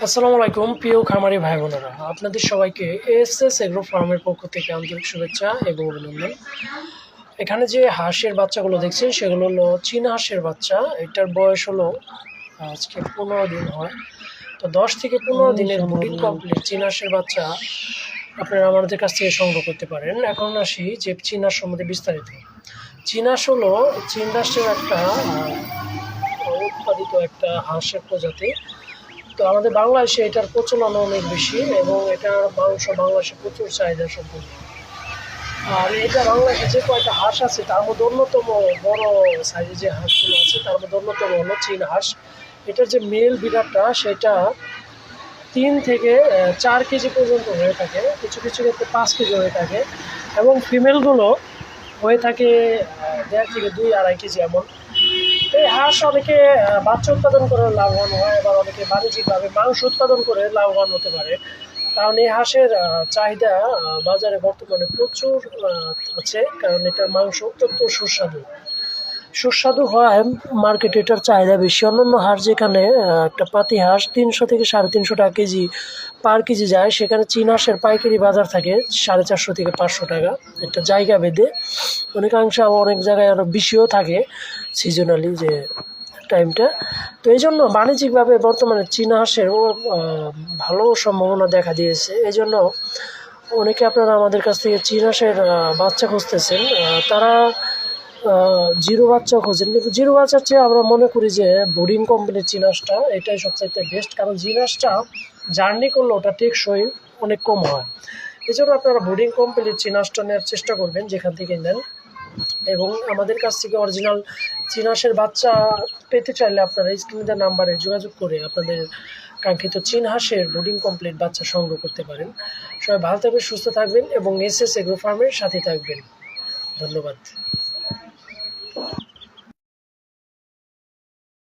আসসালামু আলাইকুম প্রিয় খামারি ভাই বোনেরা, আপনাদের সবাইকে এসএস এগ্রো ফার্মের পক্ষ থেকে আন্তরিক শুভেচ্ছা এবং অভিনন্দন। এখানে যে হাঁসের বাচ্চাগুলো দেখছেন সেগুলো হলো চীনা হাঁসের বাচ্চা। এটার বয়স হলো আজকে 15 দিন হয়। তো 10 থেকে 15 দিনের ব্রিডিং কমপ্লিট চীনা হাঁসের বাচ্চা আপনারা আমাদের কাছ থেকে সংগ্রহ করতে পারেন। এখন আসি যে চীনা হাঁস সম্বন্ধে বিস্তারিত। চীনা হাঁস হলো চীন রাষ্ট্রের একটা উৎপাদিত একটা হাঁসের প্রজাতি। তো আমাদের বাংলাদেশে এটার প্রচলন অনেক বেশি এবং এটার মাংস বাংলাদেশে প্রচুর চাহিদা সম্পন্ন। আর এটা বাংলাদেশে যে কয়েকটা হাঁস আছে তার মধ্যে অন্যতম বড় সাইজের যে হাঁসগুলো আছে তার মধ্যে অন্যতম হলো চীন হাঁস। এটার যে মেল বিড়ালটা সেটা 3 থেকে 4 কেজি পর্যন্ত হয়ে থাকে, কিছু কিছু ক্ষেত্রে 5 কেজি হয়ে থাকে এবং ফিমেলগুলো হয়ে থাকে 1.5 থেকে 2-2.5 কেজি এমন। এই হাঁস অনেকে বাচ্চা উৎপাদন করে লাভবান হয়, আবার অনেকে বাণিজ্যিকভাবে মাংস উৎপাদন করে লাভবান হতে পারে। কারণ এই হাঁসের চাহিদা বাজারে বর্তমানে প্রচুর আছে, কারণ এটার মাংস অত্যন্ত সুস্বাদু সুস্বাদু হয়। মার্কেটে এটার চাহিদা বেশি। অন্যান্য হাঁস যেখানে একটা পাতি হাঁস 300 থেকে 350 টাকা কেজি পার কেজি যায়, সেখানে চীন হাঁসের পাইকারি বাজার থাকে 450 থেকে 500 টাকা। একটা জায়গা ভেদে অনেকাংশে আবার অনেক জায়গায় আরও বেশিও থাকে সিজনালি যে টাইমটা। তো এই জন্য বাণিজ্যিকভাবে বর্তমানে চীনা হাঁসের ভালো সম্ভাবনা দেখা দিয়েছে। এই জন্য অনেকে আপনারা আমাদের কাছ থেকে চীনা হাঁসের বাচ্চা খুঁজতেছেন, তারা জিরো বাচ্চা খোঁজেন, কিন্তু জিরো বাচ্চার চেয়ে আমরা মনে করি যে বোর্ডিং কোম্পানির চীনা হাঁসটা এটাই সবচাইতে বেস্ট। কারণ চীনা হাঁসটা জার্নি করলে ওটা টেকসই অনেক কম হয়। এই জন্য আপনারা বোর্ডিং কোম্পানির চীনা হাঁসটা নেওয়ার চেষ্টা করবেন যেখান থেকে নেন। এবং আমাদের কাছ থেকে অরিজিনাল চীনা হাঁসের বাচ্চা পেতে চাইলে আপনারা স্ক্রিনে দেওয়া নাম্বারে যোগাযোগ করে আপনাদের কাঙ্ক্ষিত চীন হাঁসের বোর্ডিং কমপ্লিট বাচ্চা সংগ্রহ করতে পারেন। সবাই ভালো থাকবেন, সুস্থ থাকবেন এবং এসএস এগ্রো ফার্মের সাথে থাকবেন। ধন্যবাদ।